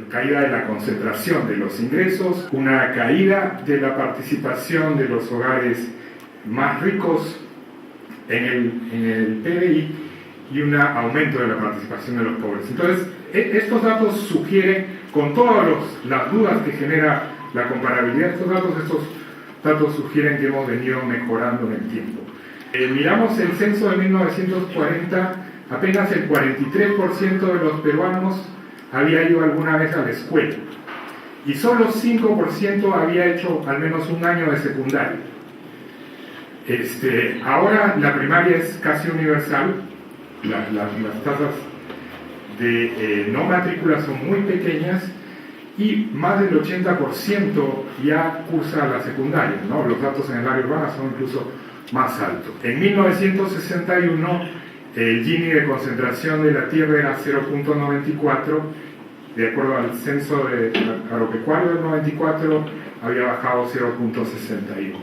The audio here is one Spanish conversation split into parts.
Caída de la concentración de los ingresos, una caída de la participación de los hogares más ricos en el PBI y un aumento de la participación de los pobres. Entonces, estos datos sugieren, con todas las dudas que genera la comparabilidad de estos datos sugieren que hemos venido mejorando en el tiempo. Miramos el censo de 1940, apenas el 43% de los peruanos había ido alguna vez a la escuela y solo 5% había hecho al menos un año de secundaria. Ahora la primaria es casi universal, las tasas de no matrícula son muy pequeñas y más del 80% ya cursa la secundaria, ¿no? Los datos en el área urbana son incluso más altos. En 1961 el Gini de concentración de la tierra era 0.94, de acuerdo al censo agropecuario del 94 había bajado 0.61.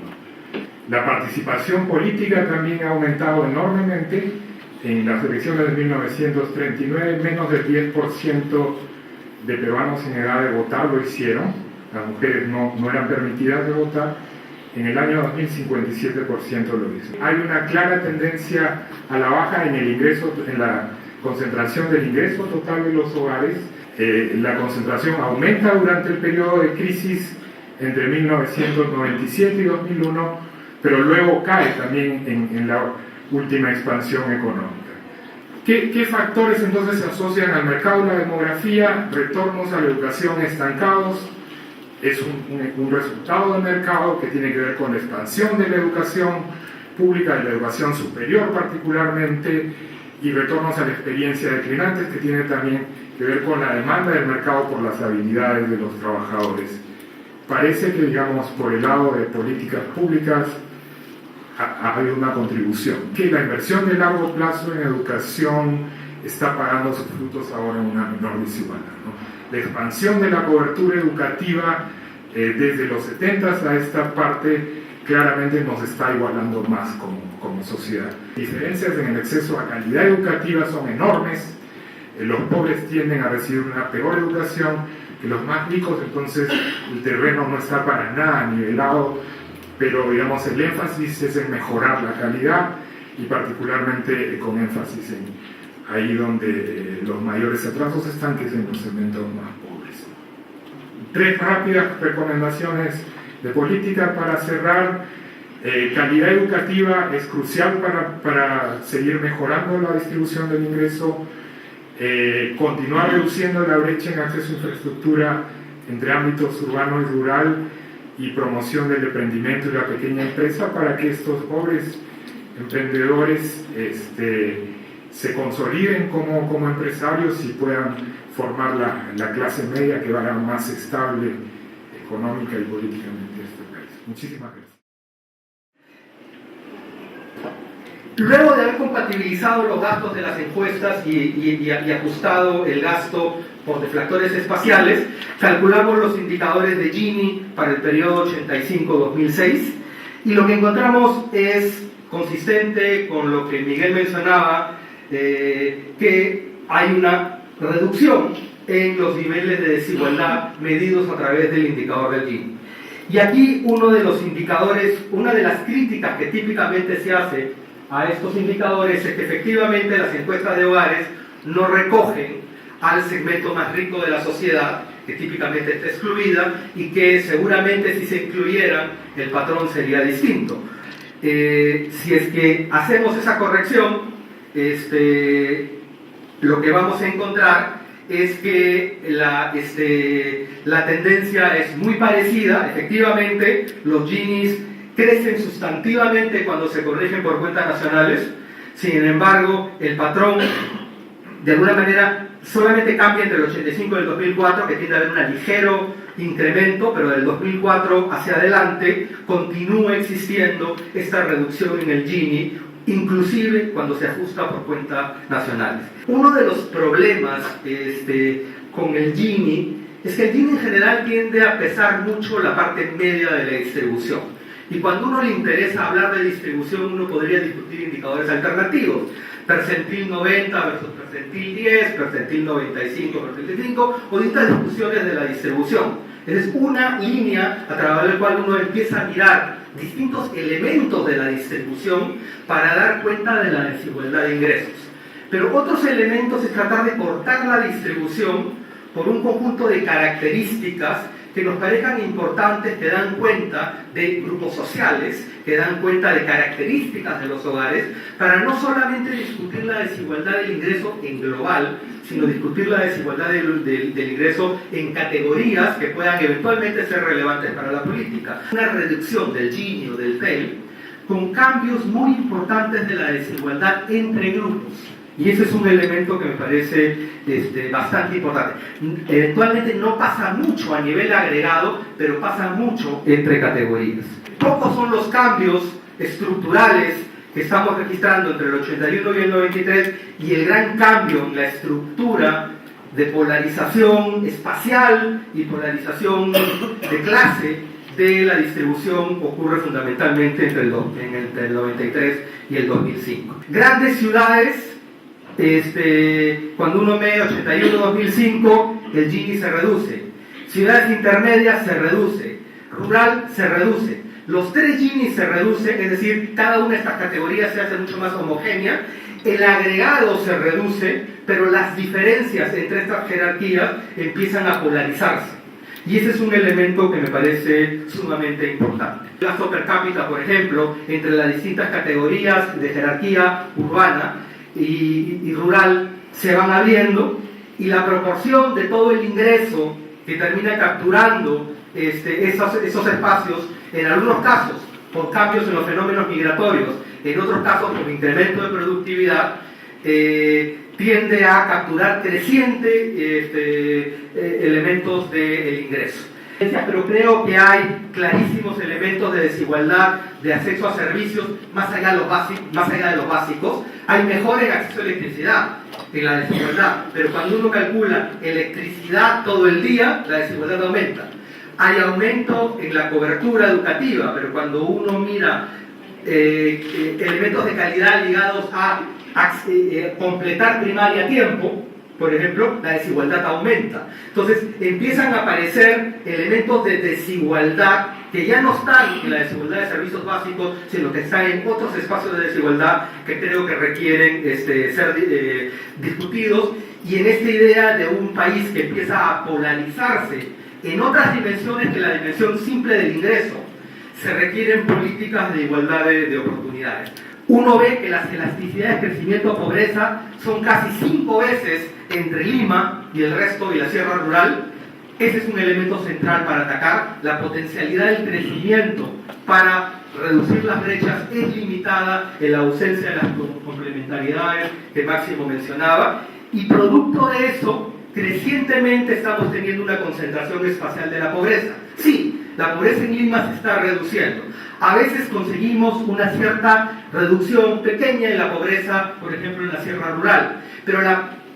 La participación política también ha aumentado enormemente. En las elecciones de 1939 menos del 10% de peruanos en edad de votar lo hicieron, las mujeres no eran permitidas de votar. En el año 2000 57% lo hizo. Hay una clara tendencia a la baja en el ingreso, en la concentración del ingreso total de los hogares. La concentración aumenta durante el periodo de crisis entre 1997 y 2001, pero luego cae también en la última expansión económica. ¿Qué factores entonces se asocian al mercado y la demografía? Retornos a la educación estancados. Es un resultado del mercado que tiene que ver con la expansión de la educación pública y la educación superior particularmente, y retornos a la experiencia declinante, que tiene también que ver con la demanda del mercado por las habilidades de los trabajadores. Parece que, digamos, por el lado de políticas públicas ha habido una contribución, que la inversión de largo plazo en educación está pagando sus frutos ahora en una menor desigualdad, ¿no? La expansión de la cobertura educativa desde los 70 a esta parte claramente nos está igualando más como sociedad. Diferencias en el acceso a calidad educativa son enormes. Los pobres tienden a recibir una peor educación que los más ricos, entonces el terreno no está para nada nivelado, pero digamos el énfasis es en mejorar la calidad y particularmente con énfasis en ahí donde los mayores atrasos están, que es en los segmentos más pobres. 3 rápidas recomendaciones de política para cerrar. Calidad educativa es crucial para seguir mejorando la distribución del ingreso. Continuar reduciendo la brecha en acceso a infraestructura entre ámbitos urbano y rural, y promoción del emprendimiento y la pequeña empresa para que estos pobres emprendedores se consoliden como empresarios y puedan formar la clase media que va a ser más estable económica y políticamente en este país. Muchísimas gracias. Luego de haber compatibilizado los gastos de las encuestas y ajustado el gasto por deflactores espaciales, calculamos los indicadores de Gini para el periodo 85-2006 y lo que encontramos es consistente con lo que Miguel mencionaba, que hay una reducción en los niveles de desigualdad medidos a través del indicador del Gini. Y aquí uno de los indicadores, una de las críticas que típicamente se hace a estos indicadores es que efectivamente las encuestas de hogares no recogen al segmento más rico de la sociedad, que típicamente está excluida, y que seguramente si se incluyeran el patrón sería distinto. Si es que hacemos esa corrección, lo que vamos a encontrar es que la tendencia es muy parecida. Efectivamente, los Ginis crecen sustantivamente cuando se corrigen por cuentas nacionales. Sin embargo, el patrón de alguna manera solamente cambia entre el 85 y el 2004, que tiende a haber un ligero incremento, pero del 2004 hacia adelante continúa existiendo esta reducción en el Gini, inclusive cuando se ajusta por cuentas nacionales. Uno de los problemas con el Gini es que el Gini en general tiende a pesar mucho la parte media de la distribución. Y cuando uno le interesa hablar de distribución, uno podría discutir indicadores alternativos. Percentil 90 versus percentil 10, percentil 95 versus 75, o distintas discusiones de la distribución. Es una línea a través de la cual uno empieza a mirar distintos elementos de la distribución para dar cuenta de la desigualdad de ingresos. Pero otros elementos es tratar de cortar la distribución por un conjunto de características que nos parezcan importantes, que dan cuenta de grupos sociales, que dan cuenta de características de los hogares, para no solamente discutir la desigualdad del ingreso en global, sino discutir la desigualdad del ingreso en categorías que puedan eventualmente ser relevantes para la política. Una reducción del Gini o del TEL con cambios muy importantes de la desigualdad entre grupos. Y ese es un elemento que me parece bastante importante. Eventualmente no pasa mucho a nivel agregado, pero pasa mucho entre categorías. Pocos son los cambios estructurales que estamos registrando entre el 81 y el 93, y el gran cambio en la estructura de polarización espacial y polarización de clase de la distribución ocurre entre el 93 y el 2005. Grandes ciudades, cuando uno mide 81-2005, el Gini se reduce. Ciudades intermedias se reduce. Rural se reduce. Los tres Gini se reducen, es decir, cada una de estas categorías se hace mucho más homogénea. El agregado se reduce, pero las diferencias entre estas jerarquías empiezan a polarizarse. Y ese es un elemento que me parece sumamente importante. El gasto per cápita, por ejemplo, entre las distintas categorías de jerarquía urbana y rural se van abriendo, y la proporción de todo el ingreso que termina capturando esos espacios, en algunos casos por cambios en los fenómenos migratorios, en otros casos por incremento de productividad, tiende a capturar elementos del ingreso. Pero creo que hay clarísimos elementos de desigualdad de acceso a servicios más allá de los básicos. Hay mejor acceso a electricidad en la desigualdad, pero cuando uno calcula electricidad todo el día, la desigualdad aumenta. Hay aumento en la cobertura educativa, pero cuando uno mira elementos de calidad ligados a completar primaria a tiempo, por ejemplo, la desigualdad aumenta. Entonces empiezan a aparecer elementos de desigualdad que ya no están en la desigualdad de servicios básicos, sino que están en otros espacios de desigualdad que creo que requieren ser discutidos. Y en esta idea de un país que empieza a polarizarse en otras dimensiones que la dimensión simple del ingreso, se requieren políticas de igualdad de oportunidades. Uno ve que las elasticidades de crecimiento-pobreza son casi 5 veces entre Lima y el resto y la sierra rural. Ese es un elemento central para atacar. La potencialidad del crecimiento para reducir las brechas es limitada en la ausencia de las complementariedades que Máximo mencionaba, y producto de eso, crecientemente estamos teniendo una concentración espacial de la pobreza. Sí, la pobreza en Lima se está reduciendo. A veces conseguimos una cierta reducción pequeña en la pobreza, por ejemplo en la sierra rural, pero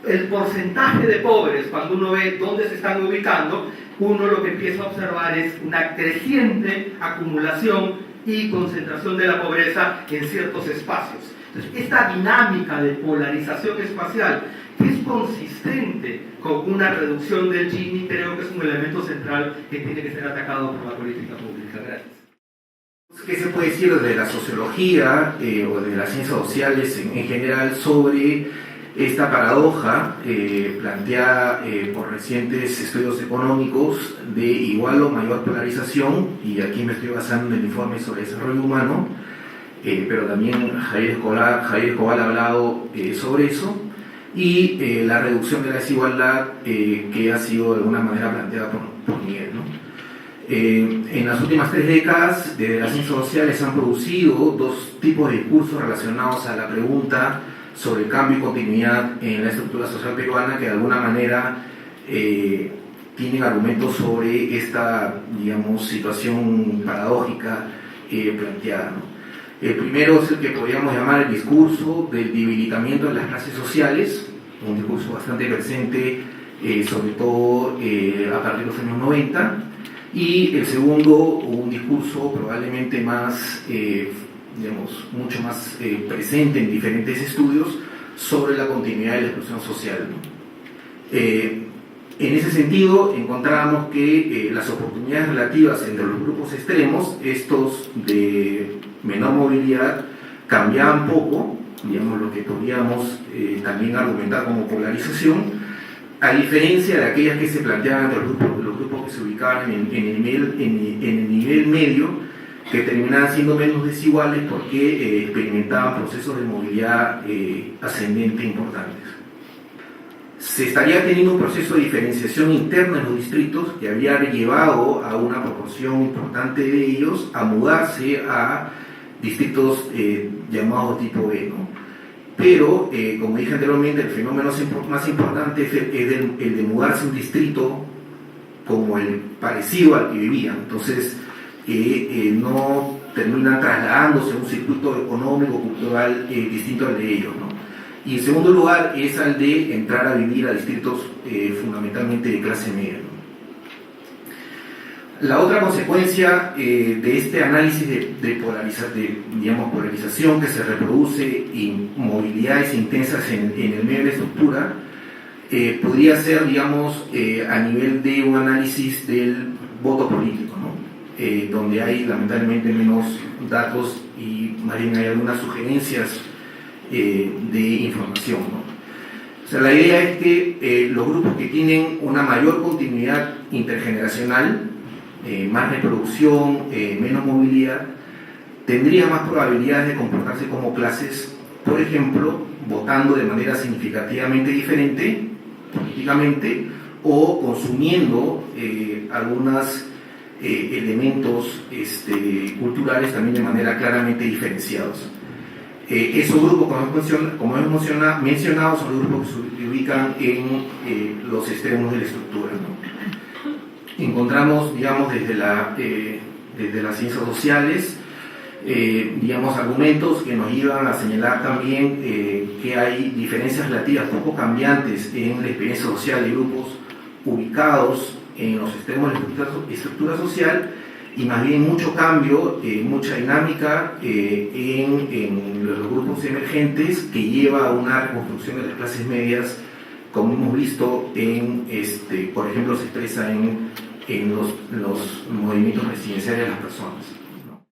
el porcentaje de pobres, cuando uno ve dónde se están ubicando, uno lo que empieza a observar es una creciente acumulación y concentración de la pobreza en ciertos espacios. Entonces, esta dinámica de polarización espacial, que es consistente con una reducción del Gini, creo que es un elemento central que tiene que ser atacado por la política pública. Gracias. ¿Qué se puede decir de la sociología o de las ciencias sociales en general sobre esta paradoja planteada por recientes estudios económicos de igual o mayor polarización? Y aquí me estoy basando en el informe sobre desarrollo humano, pero también Javier Escobar ha hablado sobre eso, y la reducción de la desigualdad que ha sido de alguna manera planteada por Miguel, ¿no? En las últimas 3 décadas, desde las ciencias sociales han producido 2 tipos de discursos relacionados a la pregunta sobre el cambio y continuidad en la estructura social peruana, que de alguna manera tienen argumentos sobre esta, digamos, situación paradójica planteada, ¿no? El primero es el que podríamos llamar el discurso del debilitamiento de las clases sociales, un discurso bastante presente, sobre todo a partir de los años 90, y el segundo, un discurso probablemente más, mucho más presente en diferentes estudios sobre la continuidad de la exclusión social, ¿no? En ese sentido, encontramos que las oportunidades relativas entre los grupos extremos, estos de menor movilidad, cambiaban poco, digamos, lo que podríamos también argumentar como polarización, a diferencia de aquellas que se planteaban entre los grupos que se ubicaban en el nivel medio, que terminaban siendo menos desiguales porque experimentaban procesos de movilidad ascendente importantes. Se estaría teniendo un proceso de diferenciación interna en los distritos que había llevado a una proporción importante de ellos a mudarse a distritos llamados tipo B, ¿no? Pero, como dije anteriormente, el fenómeno más importante es el de mudarse a un distrito como el parecido al que vivían. Entonces, no terminan trasladándose a un circuito económico, cultural distinto al de ellos, ¿no? Y en segundo lugar es al de entrar a vivir a distritos fundamentalmente de clase media, ¿no? La otra consecuencia de este análisis de polarización que se reproduce en movilidades intensas en el medio de la estructura podría ser, digamos, a nivel de un análisis del voto político, ¿no? Donde hay lamentablemente menos datos y más bien hay algunas sugerencias de información, ¿no? O sea, la idea es que los grupos que tienen una mayor continuidad intergeneracional, más reproducción, menos movilidad, tendrían más probabilidades de comportarse como clases, por ejemplo, votando de manera significativamente diferente políticamente o consumiendo algunos elementos culturales también de manera claramente diferenciados. Esos grupos, como hemos mencionado, son los grupos que se ubican en los extremos de la estructura, ¿no? Encontramos, digamos, desde las ciencias sociales, digamos, argumentos que nos iban a señalar también que hay diferencias relativas poco cambiantes en la experiencia social de grupos ubicados en los extremos de la estructura social, y más bien mucho cambio, mucha dinámica en los grupos emergentes que lleva a una reconstrucción de las clases medias, como hemos visto por ejemplo, se expresa en los movimientos residenciales de las personas.